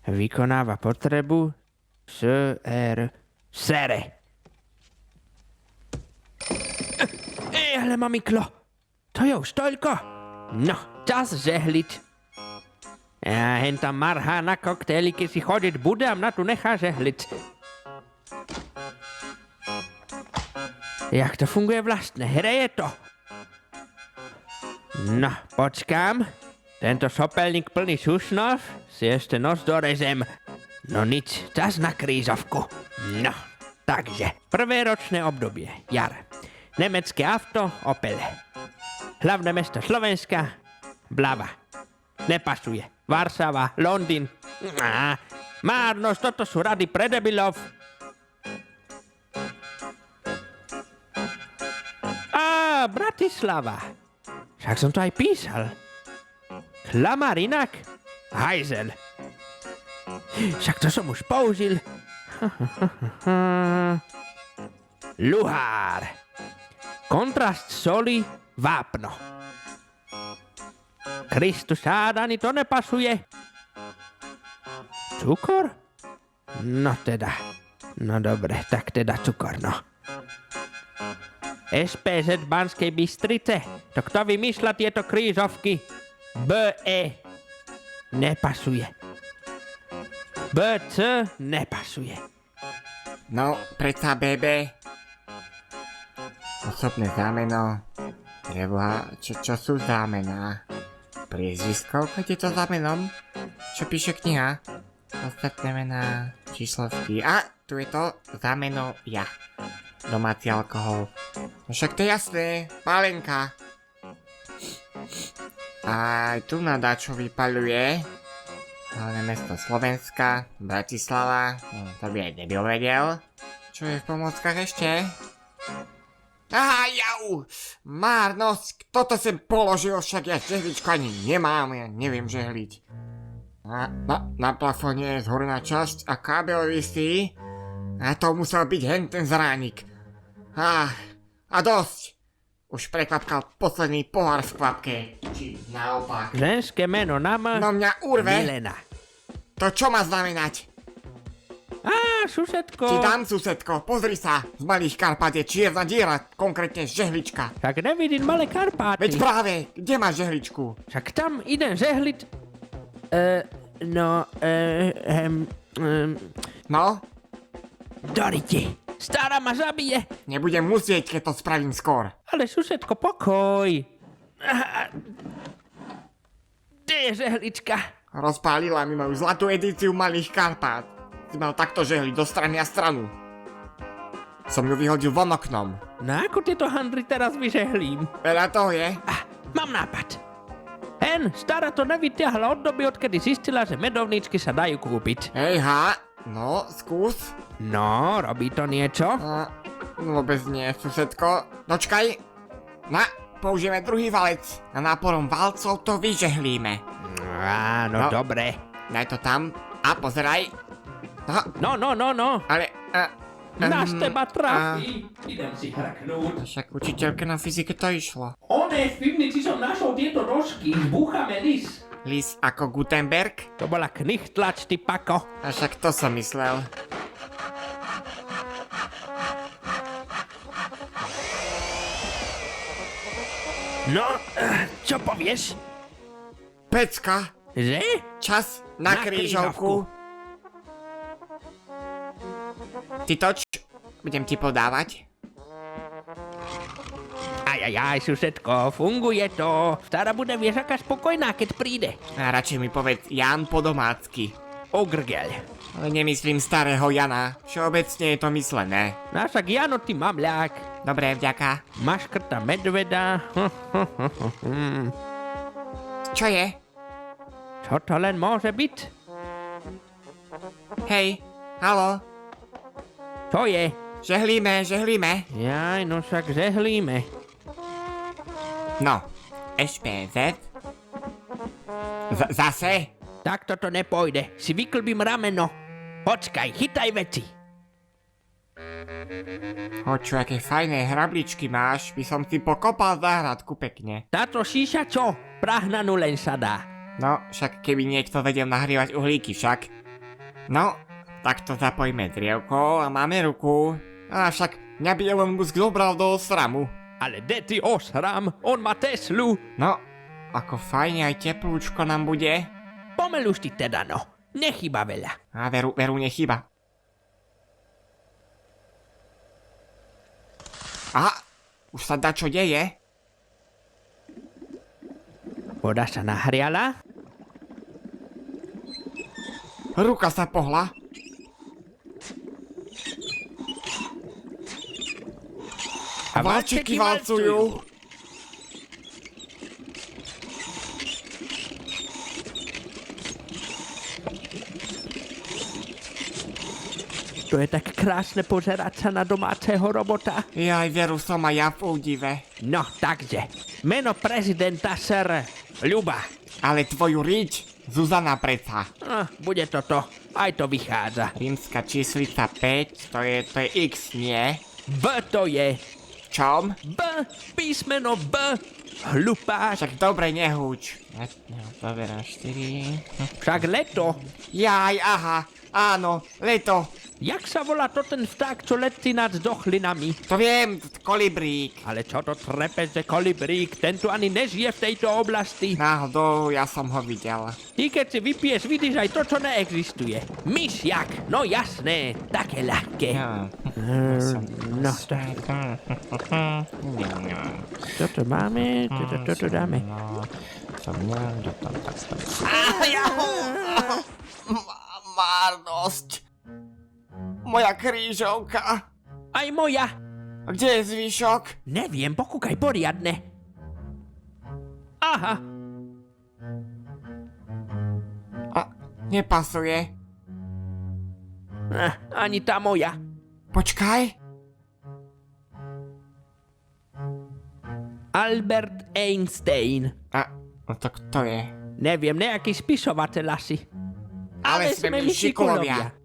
Vykonáva potrebu sere. Ale mamiklo, to je už toľko? No, čas žehliť. Ja henta marha na koktély, keď si chodiť budem, na tu nechá žehliť. Jak to funguje vlastne? Hreje to. No, počkám. Tento sopelník plný šušnov si ešte nos dorežem. No nič, čas na krížovku. No, takže, prvé ročné obdobie, jar. Nemecké auto, Opel. Hlavné mesto Slovenska, Blava. Nepasuje. Varšava, Londýn. Márnosť, toto sú rady pre debilov. Bratislava. Však som to aj písal. Klamár inak? Hajzel. Však to som už použil. Luhár. Kontrast soli, vápno. Kristus, ani to nepasuje. Cukor? No teda. No dobre, tak teda cukor, no. SPZ Banskej Bystrice. To kto vymýšľa tieto krížovky? BE. Nepasuje. BC nepasuje. No, predsa BB. Osobné zámeno. Preboha, čo sú zámená? Priezvisko, keď je to zámenom? Čo píše kniha? Ostatné mená, číslovky. A, tu je to zámeno ja. Domáci alkohol. No však to je jasné, pálenka. Aj tu na dačo vypaľuje. Hlavné mesto Slovenska, Bratislava. To by aj debil vedel. Čo je v pomockách ešte? Jau! Márnosť, kto to sem položil, však ja žehličku ani nemám, ja neviem žehliť. Na plafóne je zhorená časť a kábel visí. A to musel byť ten zránik. A dosť. Už preklapkal posledný pohár v kvapke. Či naopak. Ženské meno nám... No mňa urve. Milena. To čo má znamenať? Susedko. Ti dám, susedko, pozri sa. Z Malých Karpát je čierna diera, konkrétne žehlička. Však nevidím Malé Karpáty. Veď práve, kde máš žehličku? Však tam idem žehliť... No? Doriti. Stará ma zabije. Nebudem musieť, keď to spravím skôr. Ale susedko, pokoj. Kde je žehlička? Rozpálila mi moju zlatú edíciu Malých Karpát. Si mal takto žehliť do strany a stranu. Som ju vyhodil von oknom. No ako tieto handry teraz vyžehlím? Veľa toho je. Mám nápad. Stará to nevytiahla od doby, odkedy zistila, že medovníčky sa dajú kúpiť. No, skús. No, robí to niečo? Vôbec nie, susedko. Dočkaj. Použijeme druhý valec. A náporom valcov to vyžehlíme. Áno, dobre. Daj to tam a pozeraj. No. Ale... Nás teba trafí. Idem si hraknúť. Však učiteľke na fyzike to išlo. V pivnici som našol tieto rožky. Búchame lis. Lis ako Gutenberg? To bola knihtlač, ty pako. A však to som myslel. No, čo povieš? Pecka. Že? Čas na krížovku. Ty toč, budem ti podávať. Aj, susedko, funguje to. Stará bude vieš aká spokojná, keď príde. A radšej mi povedz Jan po domácky. Ogrgel. Ale nemyslím starého Jana, všeobecne je to myslené. No však Jano, ty mamľák. Dobre, vďaka. Maškrta medveda. Čo je? Čo to len môže byť? Hej, haló. Čo je? Žehlíme. Jaj, no však žehlíme. No, SPZ. Zase? Tak toto nepôjde. Si vyklbím rameno. Počkaj, chytaj veci. Čo, aké fajné hrabličky máš. By som si pokopal záhradku pekne. Táto šíša čo? Prahnanú len sa dá. No, však keby niekto vedel nahrievať uhlíky však. No, tak to zapojme drievko a máme ruku. A však mňa by Elon Musk zobral do sramu. Ale de ty osram, on má Teslu. No, ako fajne aj teplúčko nám bude. Pomel už ty teda no, nechyba veľa. A veru nechyba. Aha, už sa dačo deje. Voda sa nahriala. Ruka sa pohla. A valčeky valcujú. To je tak krásne pozerať sa na domáceho robota. Jaj, veru som aj ja v údive. No, takže. Meno prezidenta Sr. Ľuba. Ale tvoju rič, Zuzana preca. Bude to. Aj to vychádza. Rímska číslica 5, to je X, nie? B to je. V čom? B. Písmeno B. Hlupáč. Však dobre, nehúč. Dobre, 4. Však leto. Jaj, aha, áno, leto. Jak sa volá to ten vták, čo letí nad dochlinami? To viem, kolibrík. Ale čo to trepeš, že kolibrík? Tento ani nežije v tejto oblasti. Náhodou, ja som ho videl. I keď si vypiješ, vidíš aj to, čo neexistuje. Myšiak, no jasné, také ľahké. No, tak. Toto máme, toto dáme. Márnosť. Moja krížovka. Aj moja. A kde je zvyšok? Neviem, pokúkaj poriadne. Aha. A, nepasuje. Ani tá moja. Počkaj. Albert Einstein. A, no to kto je? Neviem, nejaký spisovateľ asi. Ale sme my šikulovia.